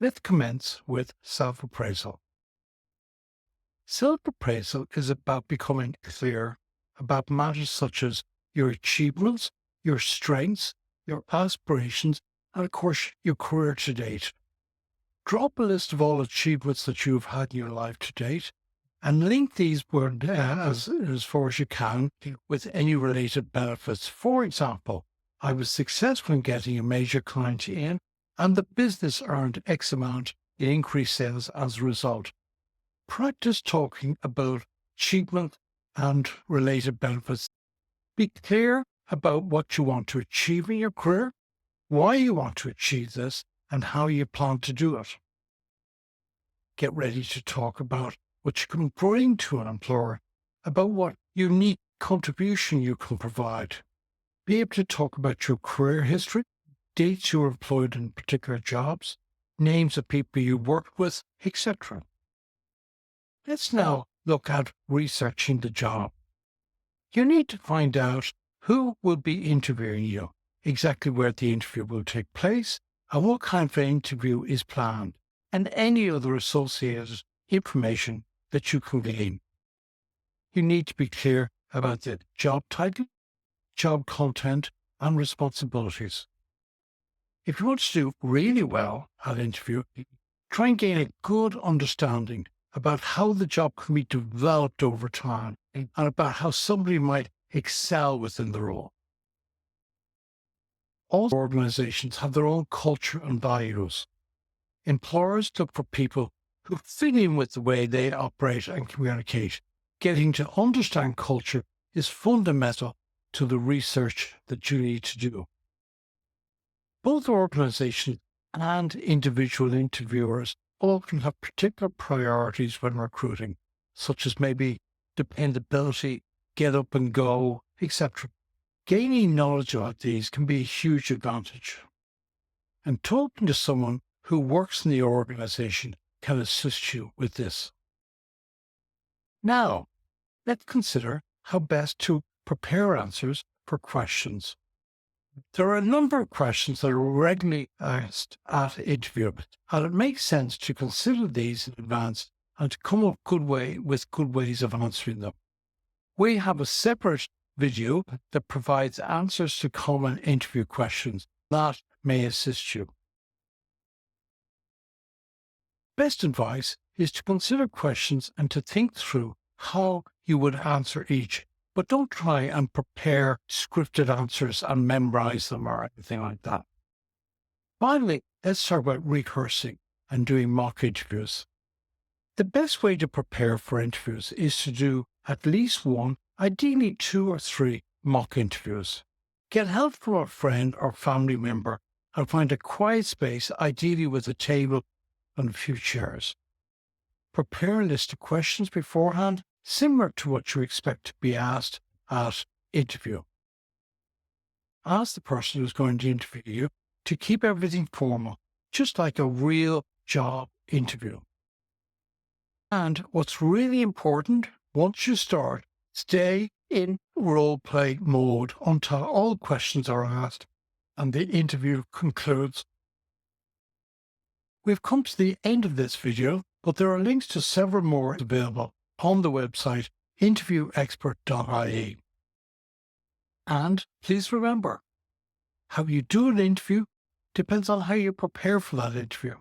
Let's commence with self-appraisal. Self-appraisal is about becoming clear about matters such as your achievements, your strengths, your aspirations, and of course, your career to date. Drop a list of all achievements that you've had in your life to date and link these as far as you can with any related benefits. For example, I was successful in getting a major client in and the business earned X amount in increased sales as a result. Practice talking about achievement and related benefits. Be clear about what you want to achieve in your career, why you want to achieve this, and how you plan to do it. Get ready to talk about what you can bring to an employer, about what unique contribution you can provide. Be able to talk about your career history, dates you were employed in particular jobs, names of people you worked with, etc. Let's now look at researching the job. You need to find out who will be interviewing you, exactly where the interview will take place, and what kind of interview is planned, and any other associated information that you can gain. You need to be clear about the job title, job content, and responsibilities. If you want to do really well at interview, try and gain a good understanding about how the job can be developed over time and about how somebody might excel within the role. All organizations have their own culture and values. Employers look for people who fit in with the way they operate and communicate. Getting to understand culture is fundamental to the research that you need to do. Both organizations and individual interviewers often have particular priorities when recruiting, such as maybe dependability, get up and go, etc. Gaining knowledge about these can be a huge advantage. And talking to someone who works in the organization can assist you with this. Now, let's consider how best to prepare answers for questions. There are a number of questions that are regularly asked at interview, and it makes sense to consider these in advance and to come up with good ways of answering them. We have a separate video that provides answers to common interview questions that may assist you. Best advice is to consider questions and to think through how you would answer each. But don't try and prepare scripted answers and memorize them or anything like that. Finally, let's talk about rehearsing and doing mock interviews. The best way to prepare for interviews is to do at least one, ideally 2 or 3 mock interviews. Get help from a friend or family member and find a quiet space, ideally with a table and a few chairs. Prepare a list of questions beforehand, similar to what you expect to be asked at interview. Ask the person who's going to interview you to keep everything formal, just like a real job interview. And what's really important, once you start, stay in role play mode until all questions are asked and the interview concludes. We've come to the end of this video, but there are links to several more available on the website interviewexpert.ie. And please remember, how you do an interview depends on how you prepare for that interview.